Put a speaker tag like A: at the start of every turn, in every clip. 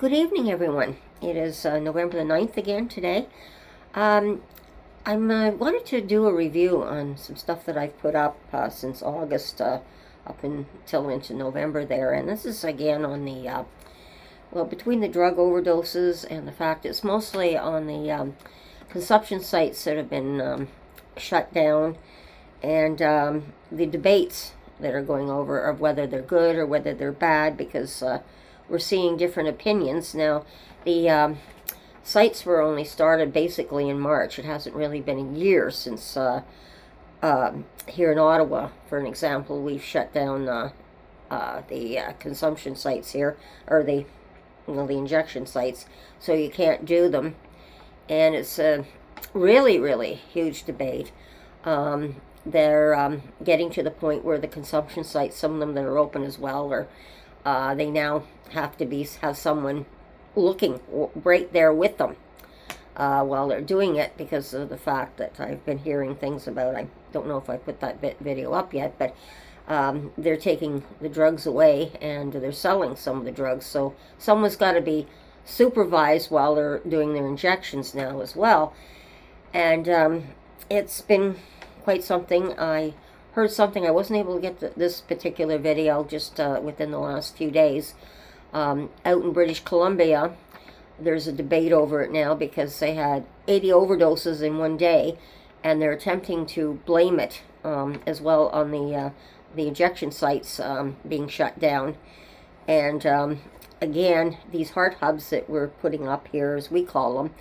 A: Good evening, everyone. It is November the 9th again today. I wanted to do a review on some stuff that I've put up since August up until into November there. And this is again on the, between the drug overdoses and the fact it's mostly on the consumption sites that have been shut down, and the debates that are going over of whether they're good or whether they're bad, because we're seeing different opinions. Now, the sites were only started basically in March. It hasn't really been a year since here in Ottawa, for an example, we've shut down the consumption sites here, or the injection sites, so you can't do them. And it's a really, really huge debate. They're getting to the point where the consumption sites, some of them that are open as well, are they now have to have someone looking right there with them while they're doing it, because of the fact that I've been hearing things about, I don't know if I put that video up yet, but they're taking the drugs away and they're selling some of the drugs, so someone's got to be supervised while they're doing their injections now as well. And it's been quite something. I heard something, I wasn't able to get this particular video just within the last few days. Out in British Columbia, there's a debate over it now because they had 80 overdoses in one day, and they're attempting to blame it as well on the injection sites being shut down. And again, these heart hubs that we're putting up here, as we call them,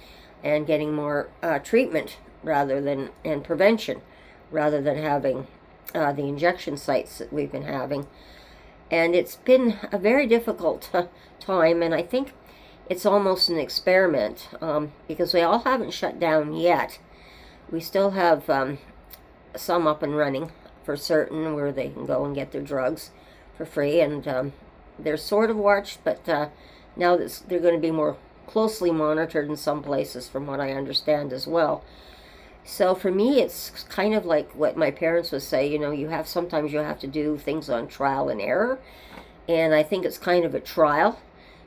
A: and getting more treatment rather than, and prevention, rather than having the injection sites that we've been having. And it's been a very difficult time, and I think it's almost an experiment because we all haven't shut down yet. We still have some up and running for certain, where they can go and get their drugs for free, and they're sort of watched, but now they're going to be more closely monitored in some places, from what I understand as well. So for me, it's kind of like what my parents would say, sometimes you have to do things on trial and error. And I think it's kind of a trial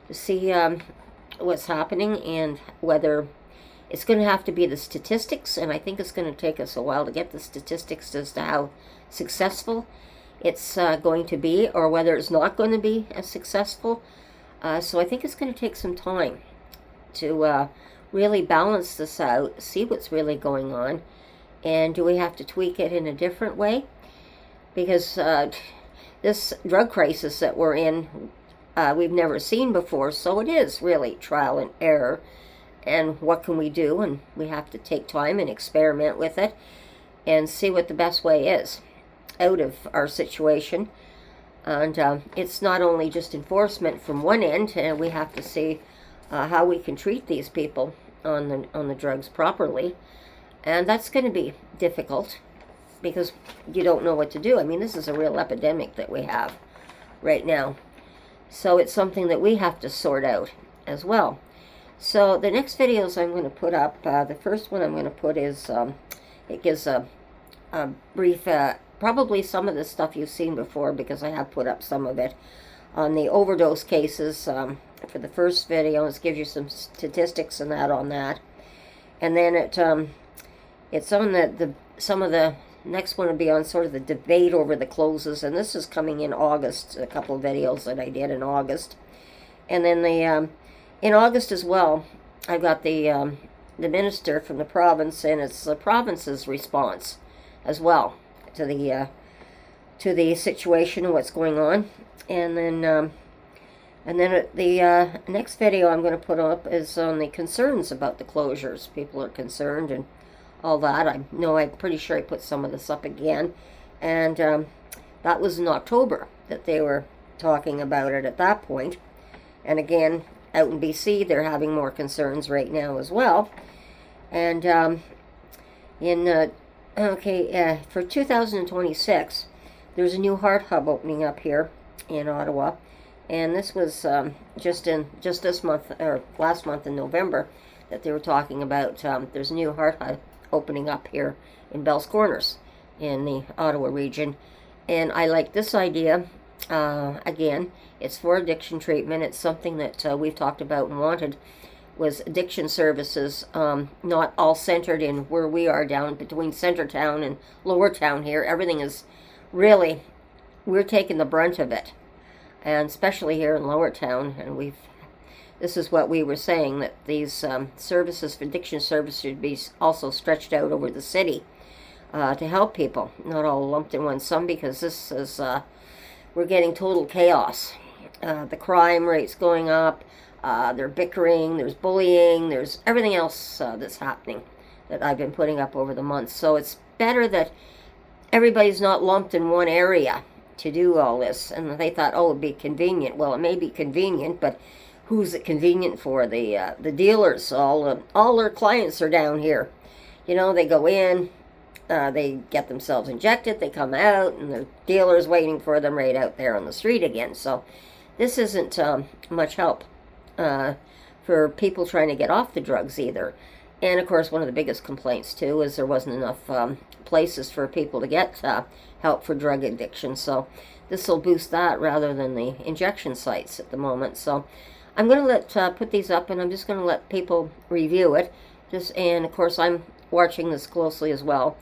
A: to see what's happening, and whether it's going to have to be the statistics. And I think it's going to take us a while to get the statistics as to how successful it's going to be, or whether it's not going to be as successful. So I think it's going to take some time to really balance this out, see what's really going on, and do we have to tweak it in a different way? Because this drug crisis that we're in, we've never seen before, so it is really trial and error, and what can we do? And we have to take time and experiment with it and see what the best way is out of our situation. And it's not only just enforcement from one end, and we have to see how we can treat these people on the drugs properly, and that's going to be difficult because you don't know what to do. I mean, this is a real epidemic that we have right now, so it's something that we have to sort out as well. So the next videos I'm going to put up, the first one I'm going to put is it gives a brief, probably some of the stuff you've seen before, because I have put up some of it on the overdose cases. For the first video, it gives you some statistics and that on that, and then it's on some of the next one will be on sort of the debate over the closes, and this is coming in August, a couple of videos that I did in August. And then in August as well, I got the minister from the province, and it's the province's response as well to the situation and what's going on. And then the next video I'm going to put up is on the concerns about the closures. People are concerned and all that. I'm pretty sure I put some of this up again. And that was in October that they were talking about it at that point. And again, out in BC, they're having more concerns right now as well. And for 2026, there's a new heart hub opening up here in Ottawa. And this was just this month, or last month in November, that they were talking about. There's a new heart hub opening up here in Bell's Corners in the Ottawa region. And I like this idea Again, it's for addiction treatment. It's something that we've talked about and wanted was addiction services, not all centered in where we are down between Centertown and Lower Town here. Everything is really, we're taking the brunt of it, and especially here in Lower Town. And this is what we were saying, that these services for addiction services should be also stretched out over the city to help people, not all lumped in one sum, because this is, we're getting total chaos. The crime rate's going up. They're bickering, there's bullying, there's everything else that's happening that I've been putting up over the months. So it's better that everybody's not lumped in one area to do all this. And they thought, oh, it'd be convenient. Well, it may be convenient, but who's it convenient for? The dealers. All their clients are down here. You know, they go in, they get themselves injected, they come out, and the dealer's waiting for them right out there on the street again. So this isn't much help for people trying to get off the drugs either. And of course, one of the biggest complaints too is there wasn't enough places for people to get help for drug addiction. So this will boost that rather than the injection sites at the moment. So I'm going to put these up, and I'm just going to let people review it. And of course, I'm watching this closely as well,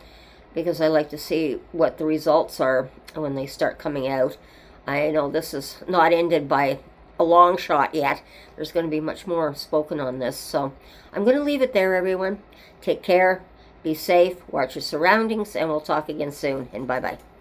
A: because I like to see what the results are when they start coming out. I know this is not ended by a long shot yet. There's going to be much more spoken on this. So I'm going to leave it there, everyone. Take care, be safe, watch your surroundings, and we'll talk again soon. And bye-bye.